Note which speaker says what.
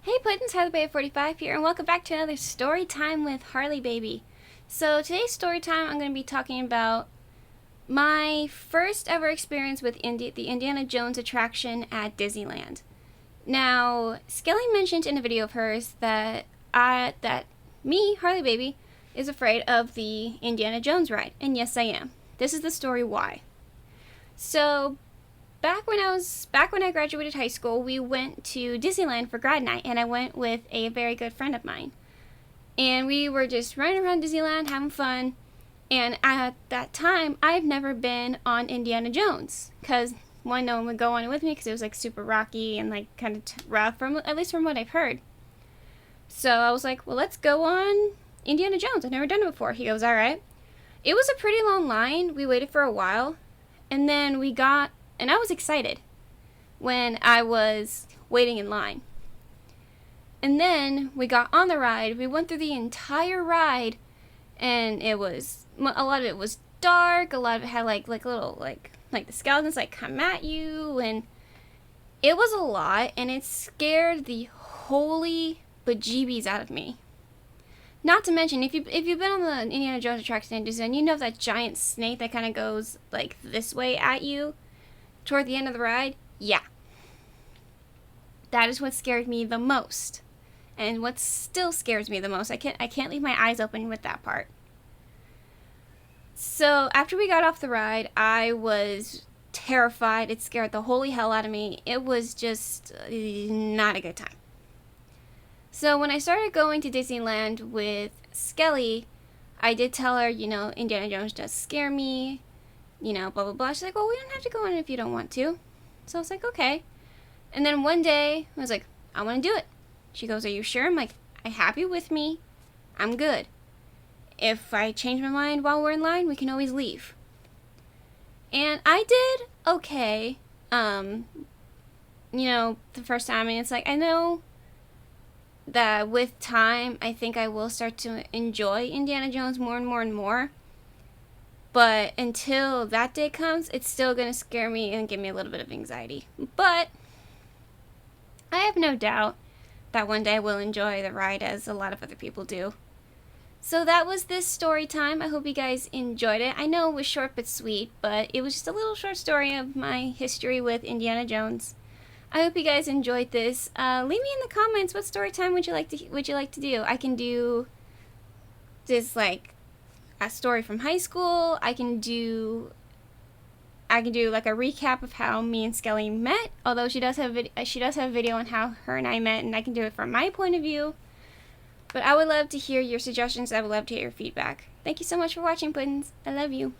Speaker 1: Hey Puddins, HarleyBaby45 here, and welcome back to another story time with Harley Baby. So today's story time, I'm going to be talking about my first ever experience with the Indiana Jones attraction at Disneyland. Now, Skelly mentioned in a video of hers that me, Harley Baby, is afraid of the Indiana Jones ride, and yes, I am. This is the story why. So, back when I graduated high school, we went to Disneyland for grad night, and I went with a very good friend of mine. And we were just running around Disneyland, having fun. And at that time, I've never been on Indiana Jones, because one, no one would go on it with me because it was like super rocky and like kind of rough, at least from what I've heard. So I was like, well, let's go on Indiana Jones. I've never done it before. He goes, all right. It was a pretty long line. We waited for a while, and then and I was excited when I was waiting in line. And then we got on the ride. We went through the entire ride, and a lot of it was dark. A lot of it had like little like the skeletons like come at you, and it was a lot, and it scared the holy bejeebies out of me. Not to mention, if you've been on the Indiana Jones attraction in Disneyland, you know that giant snake that kind of goes like this way at you toward the end of the ride. Yeah, that is what scared me the most, and what still scares me the most. I can't leave my eyes open with that part. So after we got off the ride, I was terrified. It scared the holy hell out of me. It was just not a good time. So when I started going to Disneyland with Skelly, I did tell her, Indiana Jones does scare me, blah, blah, blah. She's like, well, we don't have to go on it if you don't want to. So I was like, okay. And then one day, I was like, I want to do it. She goes, are you sure? I'm like, I have you with me. I'm good. If I change my mind while we're in line, we can always leave. And I did okay. The first time, and it's like, I know that with time, I think I will start to enjoy Indiana Jones more and more and more. But until that day comes, it's still going to scare me and give me a little bit of anxiety. But I have no doubt that one day I will enjoy the ride as a lot of other people do. So that was this story time. I hope you guys enjoyed it. I know it was short but sweet, but it was just a little short story of my history with Indiana Jones. I hope you guys enjoyed this. Leave me in the comments what story time would you like to do. I can do just like a story from high school. I can do like a recap of how me and Skelly met. Although she does have a video on how her and I met, and I can do it from my point of view. But I would love to hear your suggestions. I would love to hear your feedback. Thank you so much for watching, Puddins. I love you.